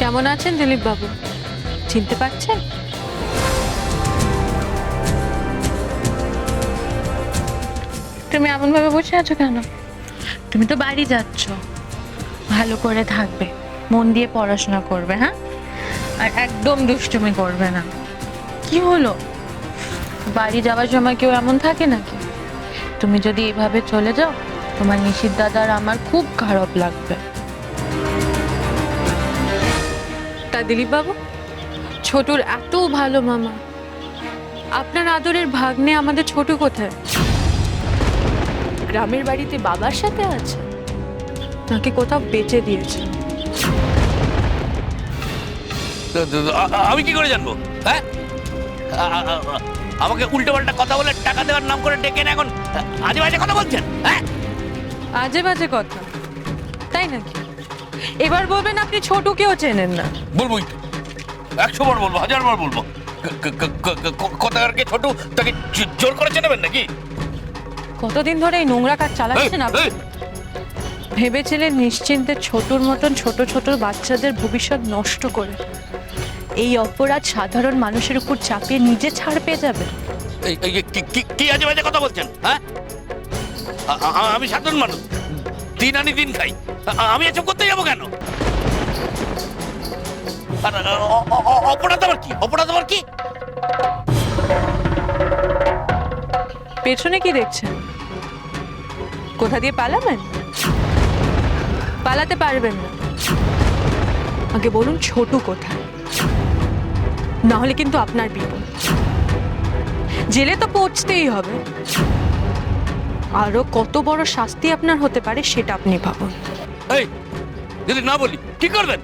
কেমন আছেন দিলীপ বাবু? চিনতে পারছেন? তুমি এমন ভাবে বসে আছো কেন? তুমি তো বাড়ি যাচ্ছ, ভালো করে থাকবে, মন দিয়ে পড়াশোনা করবে, হ্যাঁ? আর একদম দুষ্টুমি করবে না। কি হলো, বাড়ি যাওয়ার সময় কেউ এমন থাকে নাকি? তুমি যদি এইভাবে চলে যাও, তোমার নিশিত দাদার আমার খুব খারাপ লাগবে। তা দিলীপ বাবু, ছোটুর এত ভালো মামা, আপনার আদরের ভাগ্নে আমাদের ছোটু কোথায়? গ্রামের বাড়িতে বাবার সাথে আছে নাকি কোথাও বেচে দিয়েছে? আমি কি করে জানবো? হ্যাঁ, আমাকে উল্টো পাল্টা কথা বলে টাকা দেওয়ার নাম করে ডেকে না এখন আজে বাজে কথা বলছেন? হ্যাঁ, আজে বাজে কথা তাই নাকি? এবার বলবেন আপনি ছোটুকেও চেনেন না। বলবোই তো, 100 বার বলবো, 1000 বার বলবো। কথাকারকে ছোট তাকে জোর করে চেনেবেন নাকি? কতদিন ধরে এই নোংরা কাজ চালাচ্ছেন আপনি? ভেবেছিলেন নিশ্চিন্তে ছোটুর মতন ছোট ছোট বাচ্চাদের ভবিষ্যৎ নষ্ট করে এই অপরাধ সাধারণ মানুষের উপর চাপিয়ে নিজে ছাড় পেয়ে যাবে? কি আজে বাজে কথা বলছেন? হ্যাঁ, আমি সাধারণ মানুষ, দিন আনি দিন খাই, আমি এসব করতে যাবো কেন? অপরাধ আবার কি? অপরাধ আবার কি? পেছনে কি দেখছেন? কোথা দিয়ে পালাবেন? পালাতে পারবেন না। আগে বলুন ছোটু কোথায়, না হলে কিন্তু আপনার বিপদ। জেলে তো পৌঁছতেই হবে, আরো কত বড় শাস্তি আপনার হতে পারে সেটা আপনি ভাবুন। এই, যদি না বলি কি করবেন?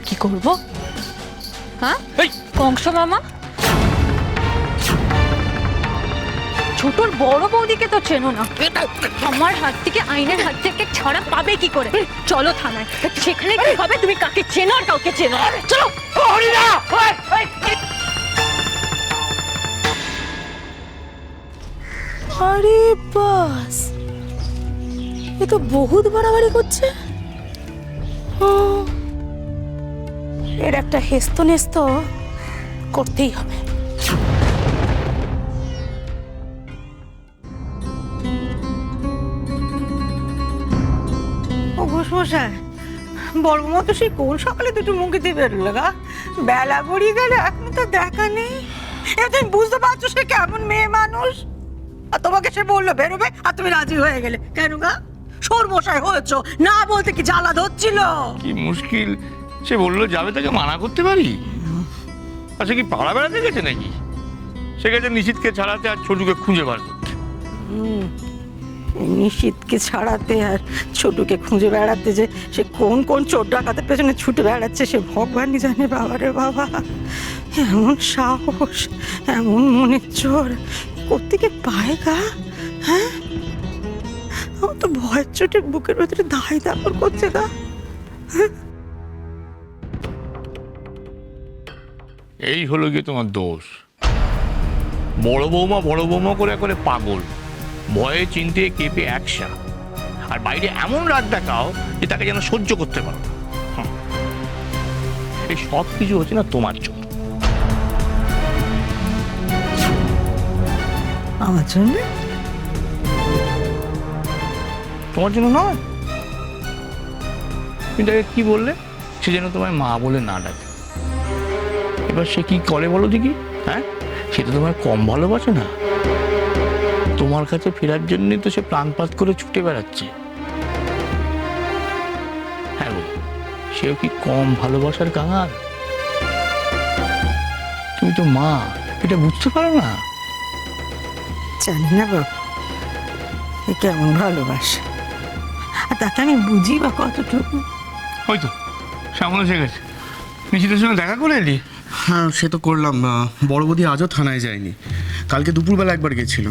কি করব? হ্যাঁ, এই কংস মামা, ছোটর বড় বৌদিকে তো চেনো না। আমার হাত থেকে, আইনের হাত থেকে ছাড়া পাবে কি করে? চলো থানায়, সেখানে কি হবে তুমি কাকে চেনো আর কাউকে চেনো। চলো। আরে বাস, এ তো বহুত বাড়াবাড়ি করছে। এর একটা হেস্ত নেস্ত করতেই হবে। ও ঘোষমশাই, বড় মতো সেই কোন সকালে দুটো মুখে দিয়ে বেরোলো গা? বেলা গড়িয়ে গেল, এখনো তো দেখা নেই। এ তুমি বুঝতে পারছো সে কেমন মেয়ে মানুষ? আর তোমাকে সে বললো বেরোবে আর তুমি রাজি হয়ে গেলে কেন গা? সর্বশাই হয়েছো, না বলতে কি জ্বালা ধরছিল? কি মুশকিল, সে বললো যাবে, তাকে মানা করতে পারি? আচ্ছা, কি পাড়া বেড়াতে গেছে নাকি? সে গেছে নিশিতকে ছাড়াতে আর ছোটুকে খুঁজে বার করতে। নিশিতকে ছাড়াতে আর ছোটুকে খুঁজে বেড়াতে, যে সে কোন কোন চোর ডাকাতের পেছনে ছুটে বেড়াচ্ছে সে ভগবানই জানে। বাবা রে বাবা, এমন সাহস, এমন মনের চোর কোত্থেকে পায় গা? হ্যাঁ, আমার তো ভয়ের চোটে বুকের ভেতরে দাই দাপড় করছে গা। এই হলো গিয়ে তোমার দোষ। বড় বৌমা করে করে পাগল, ভয়ে চিনতে কেঁপে একসা, আর বাইরে এমন রাত দেখাও যে তাকে যেন সহ্য করতে পারো। এই সব কিছু হচ্ছে না তোমার জন্য। আমার জন্য? তোমার জন্য নয়। তুমি তাকে কি বললে? সে যেন তোমায় মা বলে না ডাকে। এবার সে কি করে বলো দেখি? হ্যাঁ, সে তো তোমায় কম ভালোবাসে না। তোমার কাছে ফেরার জন্যই তো সে প্রাণপাত করে ছুটে বেড়াচ্ছে। হ্যাঁ গো, সেও কি কম ভালোবাসার কাঙাল? তুমি তো মা, এটা বুঝতে পারো না? জানি না বাবু এ কেমন ভালোবাসে, আর তাকে আমি বুঝি বা কতটুকু। ওই তো সামনে এসে গেছে। নিশিতের সঙ্গে দেখা করে এলি? হ্যাঁ, সে তো করলাম। বড় বৌদি আজও থানায় যায়নি, কালকে দুপুরবেলা একবার গেছিল।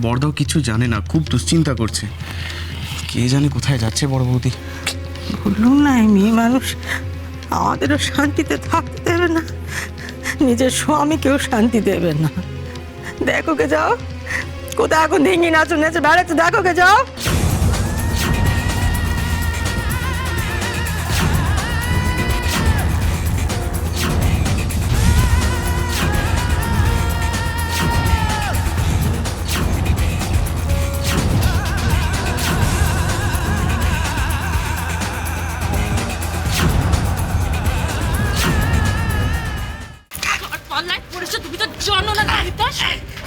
বড়দাও কিছু জানে না, খুব দুশ্চিন্তা করছে। কে জানে কোথায় যাচ্ছে বড় বৌদি। বললুম না, এই মেয়ে মানুষ আমাদেরও শান্তিতে থাকতে দেবে না, নিজের স্বামীকেও শান্তি দেবে না। দেখো কে যাও, কোথায় এখন ডিঙ্গি নাচুন নেচে বেড়াচ্ছে, দেখো কে যাও।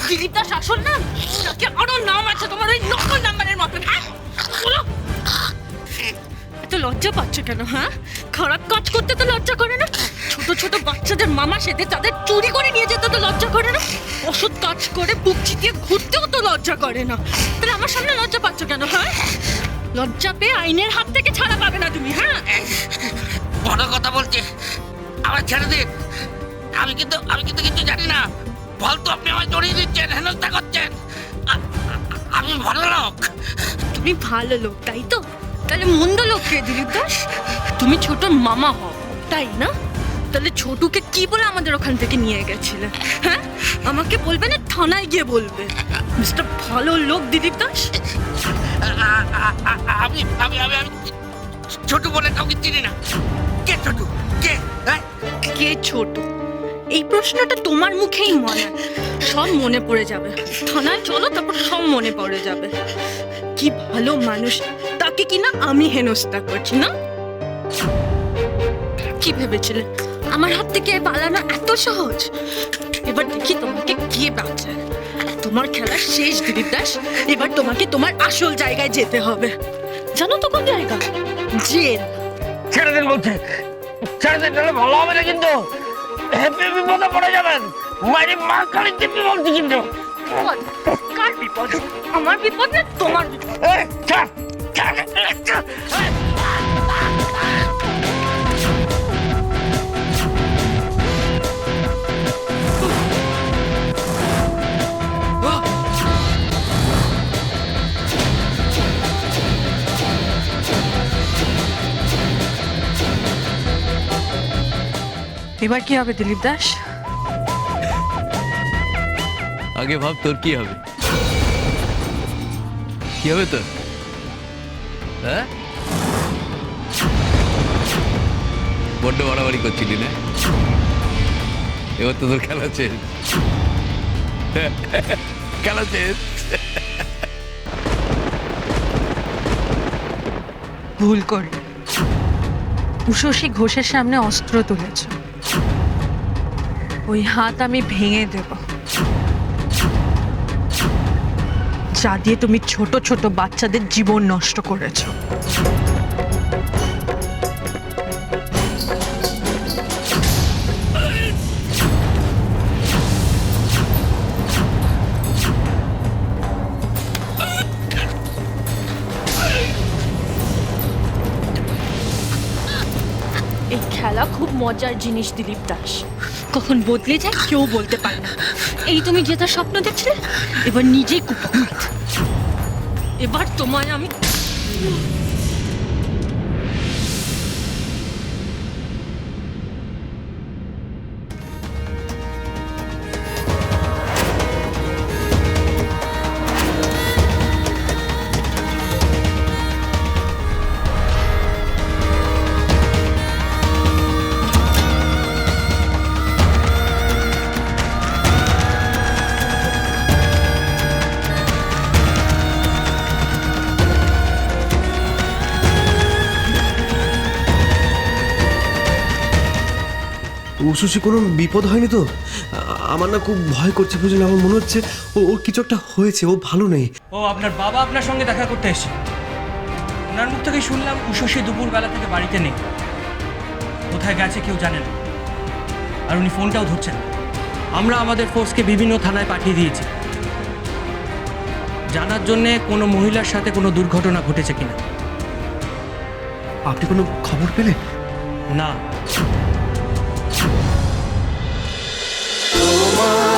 দিলীপ দাস আসল নাম নাকি আরো নাম আছে তোমার ওই নকল নাম্বারের মতন? হ্যাঁ বলো। এত লজ্জা পাচ্ছ কেন? হ্যাঁ, খারাপ কাজ করতে তো লজ্জা করে না? ছোট ছোট বাচ্চাদের মামা সেদে তাদের চুরি করে নিয়ে যেতে তো লজ্জা করে না? ওষুধ কাজ করে বুক চিতিয়ে ঘুরতেও তো লজ্জা করে না? তাহলে আমার সামনে লজ্জা পাচ্ছ কেন? হ্যাঁ, লজ্জা পেয়ে আইনের হাত থেকে ছাড়া পাবে না তুমি। হ্যাঁ, বড় কথা বলছে, আমার ছেড়ে দিন। আমি কিন্তু কিছু জানি না। ফালতু আপনি আমায় জড়িয়ে দিচ্ছেন, হেনস্থা করছেন। আমি ভালো লোক। তুমি ভালো লোক তাই তো? তাহলে মন্দ লোক কে দিলীপ দাস? তুমি ছোটর মামা হও তাই না? তাহলে ছোটুকে কি বলে আমাদের ওখান থেকে নিয়ে গেছিলে? হ্যাঁ, আমাকে বলবে না থানায় গিয়ে বলবে? মিস্টার ভালো লোক দিলীপ দাস। আমি আমি আমি আমি ছোট বলে কাউকে চিনি না। কে ছোট? কে? হ্যাঁ, কে ছোট? এই প্রশ্নটা তোমার মুখেই সব মনে পড়ে যাবে। থানায় চলো, তারপর সব মনে পড়ে যাবে। কি ভালো মানুষ, তাকে কিনা আমি হেনস্থা করছি না? কি ভেবেছিলে আমার হাত থেকে পালানো এত সহজ? এবার দেখি তোমাকে কে বাঁচায়। তোমার খেলা শেষ দিলীপ দাস। এবার তোমাকে তোমার আসল জায়গায় যেতে হবে। জানো তো কোন জায়গা? জেল। ছেড়ে দিন বলছে, ছেড়ে দিন, তাহলে ভালো হবে না কিন্তু। হ্যাপি বিপদে পড়ে যাবেন। মায়ের মা কালী দিব্যি বলছি কিন্তু। বিপদ? কার বিপদ? আমার বিপদ না তোমার বিপদ? এই, ছাড়, ছাড়, ছাড়। এবার কি হবে দিলীপ দাস? আগে ভাব তোর কি হবে? কি হবে তোর? হ্যাঁ, বড্ড বাড়াবাড়ি করছিলি না? এবার তো তোর খেলা শেষ। খেলা শেষ। ভুল করলে। উষসী ঘোষের সামনে অস্ত্র তুলেছ, ওই হাত আমি ভেঙে দেব, যা দিয়ে তুমি ছোট ছোট বাচ্চাদের জীবন নষ্ট করেছো। এই খেলা খুব মজার জিনিস দিলীপ দাস, কখন বদলে যায় কেউ বলতে পারে না। এই তুমি জেতার স্বপ্ন দেখছিলে, এবার নিজেই কুপকাত। এবার তোমায় আমি উশুসি কোনো বিপদ হয়নি তো? আমার না খুব ভয় করছে, বুঝলেন? আমার মনে হচ্ছে ওর কিছু একটা হয়েছে, ও ভালো নেই। ও আপনার বাবা আপনার সঙ্গে দেখা করতে এসেছে। ওনার মুখ থেকে শুনলাম উষসী দুপুরবেলা থেকে বাড়িতে নেই, কোথায় গেছে কেউ জানে না, আর উনি ফোনটাও ধরছেন না। আমরা আমাদের ফোর্সকে বিভিন্ন থানায় পাঠিয়ে দিয়েছি জানার জন্যে কোনো মহিলার সাথে কোনো দুর্ঘটনা ঘটেছে কিনা। আপনি কোনো খবর পেলেন? না। তোমার